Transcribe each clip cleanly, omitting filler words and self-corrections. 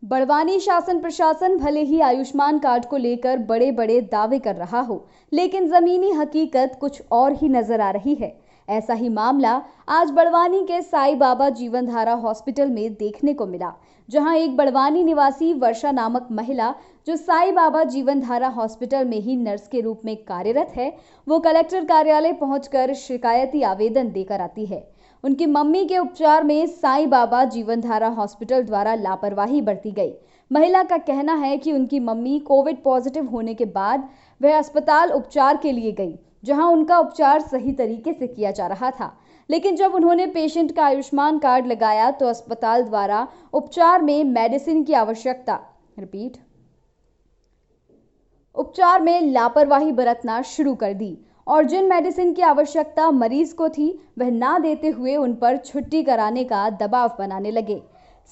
बड़वानी शासन प्रशासन भले ही आयुष्मान कार्ड को लेकर बड़े बड़े दावे कर रहा हो, लेकिन जमीनी हकीकत कुछ और ही नजर आ रही है। ऐसा ही मामला आज बड़वानी के साई बाबा जीवनधारा हॉस्पिटल में देखने को मिला, जहां एक बड़वानी निवासी वर्षा नामक महिला, जो साई बाबा जीवनधारा हॉस्पिटल में ही नर्स के रूप में कार्यरत है, वो कलेक्टर कार्यालय पहुंचकर शिकायती आवेदन देकर आती है। उनकी मम्मी के उपचार में साई बाबा जीवनधारा हॉस्पिटल द्वारा लापरवाही बरती गई। महिला का कहना है कि उनकी मम्मी कोविड पॉजिटिव होने के बाद वह अस्पताल उपचार के लिए गई, जहां उनका उपचार सही तरीके से किया जा रहा था, लेकिन जब उन्होंने पेशेंट का आयुष्मान कार्ड लगाया तो अस्पताल द्वारा उपचार में मेडिसिन की आवश्यकता उपचार में लापरवाही बरतना शुरू कर दी और जिन मेडिसिन की आवश्यकता मरीज को थी वह ना देते हुए उन पर छुट्टी कराने का दबाव बनाने लगे।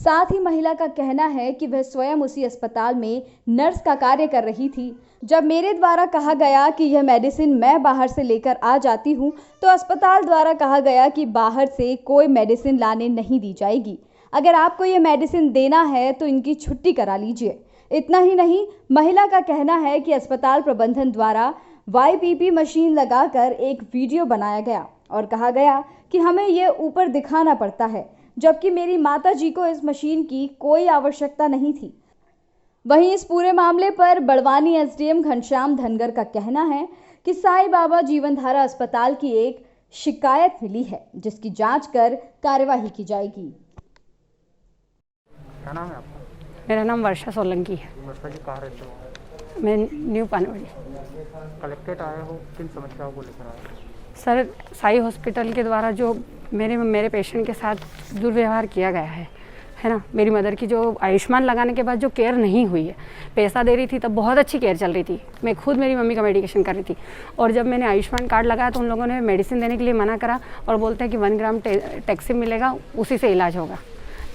साथ ही महिला का कहना है कि वह स्वयं उसी अस्पताल में नर्स का कार्य कर रही थी। जब मेरे द्वारा कहा गया कि यह मेडिसिन मैं बाहर से लेकर आ जाती हूं, तो अस्पताल द्वारा कहा गया कि बाहर से कोई मेडिसिन लाने नहीं दी जाएगी। अगर आपको यह मेडिसिन देना है तो इनकी छुट्टी करा लीजिए। इतना ही नहीं, महिला का कहना है कि अस्पताल प्रबंधन द्वारा YPP मशीन लगाकर एक वीडियो बनाया गया और कहा गया कि हमें यह ऊपर दिखाना पड़ता है, जबकि मेरी माता जी को इस मशीन की कोई आवश्यकता नहीं थी। वहीं इस पूरे मामले पर बड़वानी SDM घनश्याम धनगर का कहना है कि साई बाबा जीवनधारा अस्पताल की एक शिकायत मिली है, जिसकी जांच कर कार्यवाही की जाएगी। क्या नाम है आपका? मेरा नाम वर्षा सोलंकी है। वर्षा जी कहाँ रहते हो? मैं न्यू पानवाड़ी। कलेक्ट्रेट आए हो, किन समस्याओं को लेकर आए हो? सर, साई हॉस्पिटल के द्वारा जो मेरे पेशेंट के साथ दुर्व्यवहार किया गया है ना। मेरी मदर की जो आयुष्मान लगाने के बाद जो केयर नहीं हुई है, पैसा दे रही थी तब बहुत अच्छी केयर चल रही थी, मैं खुद मेरी मम्मी का मेडिकेशन कर रही थी, और जब मैंने आयुष्मान कार्ड लगाया तो उन लोगों ने मेडिसिन देने के लिए मना करा और बोलते हैं कि 1 ग्राम टैक्सिम मिलेगा, उसी से इलाज होगा।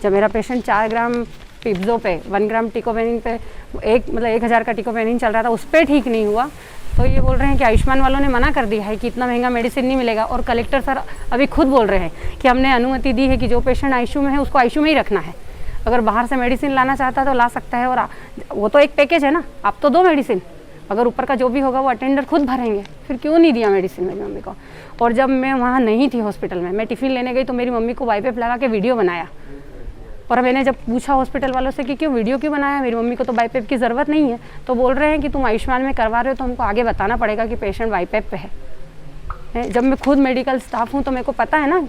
जब मेरा पेशेंट 4 ग्राम पिब्जो पे 1 ग्राम टिकोपेनिन पे 1000 का टिकोपेनिन चल रहा था, उस पर ठीक नहीं हुआ, तो ये बोल रहे हैं कि आयुष्मान वालों ने मना कर दिया है कि इतना महंगा मेडिसिन नहीं मिलेगा। और कलेक्टर सर अभी खुद बोल रहे हैं कि हमने अनुमति दी है कि जो पेशेंट आईसीयू में है उसको आईसीयू में ही रखना है, अगर बाहर से मेडिसिन लाना चाहता है तो ला सकता है। और वो तो एक पैकेज है ना, आप तो दो मेडिसिन, अगर ऊपर का जो भी होगा वो अटेंडर खुद भरेंगे, फिर क्यों नहीं दिया मेडिसिन मेरी मम्मी को। और जब मैं वहाँ नहीं थी हॉस्पिटल में, मैं टिफ़िन लेने गई तो मेरी मम्मी को YPP लगा के वीडियो बनाया, और मैंने जब पूछा हॉस्पिटल वालों से कि क्यों वीडियो क्यों बनाया, मेरी मम्मी को तो YPP की ज़रूरत नहीं है, तो बोल रहे हैं कि तुम आयुष्मान में करवा रहे हो तो हमको आगे बताना पड़ेगा कि पेशेंट YPP पे है। जब मैं खुद मेडिकल स्टाफ हूँ तो मेरे को पता है ना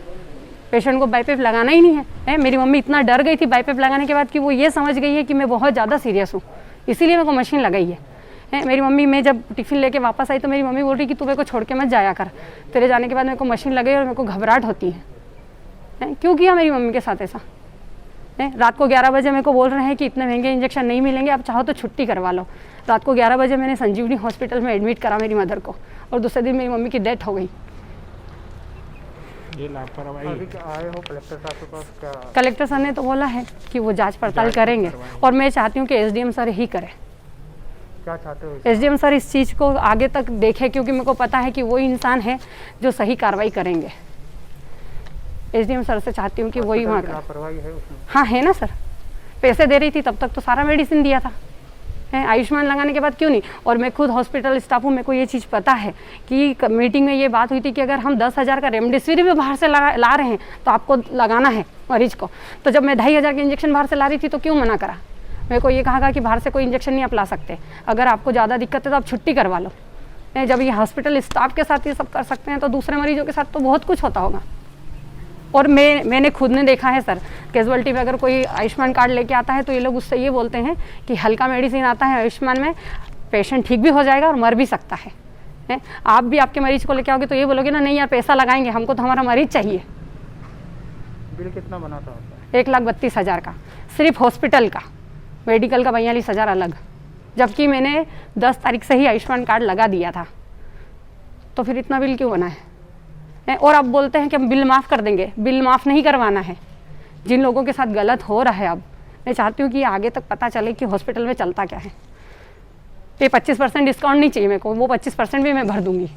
पेशेंट को YPP लगाना ही नहीं है। मेरी मम्मी इतना डर गई थी YPP लगाने के बाद कि वो ये समझ गई है कि मैं बहुत ज़्यादा सीरियस हूँ, इसीलिए मेरे को मशीन लगाई है। मेरी मम्मी, मैं जब टिफ़िन लेके वापस आई तो मेरी मम्मी बोल रही कि तू मेरे को छोड़ के मत जाया कर, तेरे जाने के बाद मेरे को मशीन लगाई और मेरे को घबराहट होती है। क्यों किया मेरी मम्मी के साथ ऐसा? रात को 11 बजे मेरे को बोल रहे हैं कि इतने महंगे इंजेक्शन नहीं मिलेंगे, आप चाहो तो छुट्टी करवा लो। रात को 11 बजे मैंने संजीवनी हॉस्पिटल में एडमिट करा मेरी मदर को, और दूसरे दिन मेरी मम्मी की डेथ हो गई। ये लापरवाही आए हो कलेक्टर साहब के पास? क्या कलेक्टर सर ने तो बोला है कि वो जांच पड़ताल करेंगे, और मैं चाहती हूँ कि SDM सर ही करें। क्या चाहते हो? SDM सर इस चीज़ को आगे तक देखे, क्योंकि मेरे को पता है कि वो इंसान है जो सही कार्रवाई करेंगे। SDM सर से चाहती हूँ कि वही वहाँ कर। लापरवाही है उसमें? हाँ है ना सर, पैसे दे रही थी तब तक तो सारा मेडिसिन दिया था, आयुष्मान लगाने के बाद क्यों नहीं। और मैं खुद हॉस्पिटल स्टाफ हूँ, मेरे को ये चीज़ पता है कि मीटिंग में ये बात हुई थी कि अगर हम 10,000 का रेमडेसिविर भी बाहर से ला रहे हैं तो आपको लगाना है मरीज को। तो जब मैं 2,500 के इंजेक्शन बाहर से ला रही थी तो क्यों मना करा? मेरे को ये कहा कि बाहर से कोई इंजेक्शन नहीं आप ला सकते, अगर आपको ज़्यादा दिक्कत है तो आप छुट्टी करवा लो। जब ये हॉस्पिटल स्टाफ के साथ ये सब कर सकते हैं तो दूसरे मरीजों के साथ तो बहुत कुछ होता होगा। और मैंने खुद ने देखा है सर, कैजुअलिटी में अगर कोई आयुष्मान कार्ड लेके आता है तो ये लोग उससे ये बोलते हैं कि हल्का मेडिसिन आता है आयुष्मान में, पेशेंट ठीक भी हो जाएगा और मर भी सकता है। आप भी आपके मरीज को लेके आओगे तो ये बोलोगे ना, नहीं यार पैसा लगाएंगे, हमको तो हमारा मरीज चाहिए। बिल कितना बना था? 1,32,000 का सिर्फ हॉस्पिटल का, मेडिकल का 42,000 अलग, जबकि मैंने 10 तारीख से ही आयुष्मान कार्ड लगा दिया था, तो फिर इतना बिल क्यों बना है? और अब बोलते हैं कि हम बिल माफ़ कर देंगे। बिल माफ़ नहीं करवाना है। जिन लोगों के साथ गलत हो रहा है, अब मैं चाहती हूँ कि आगे तक पता चले कि हॉस्पिटल में चलता क्या है। ये 25% डिस्काउंट नहीं चाहिए मेरे को, वो 25% भी मैं भर दूंगी।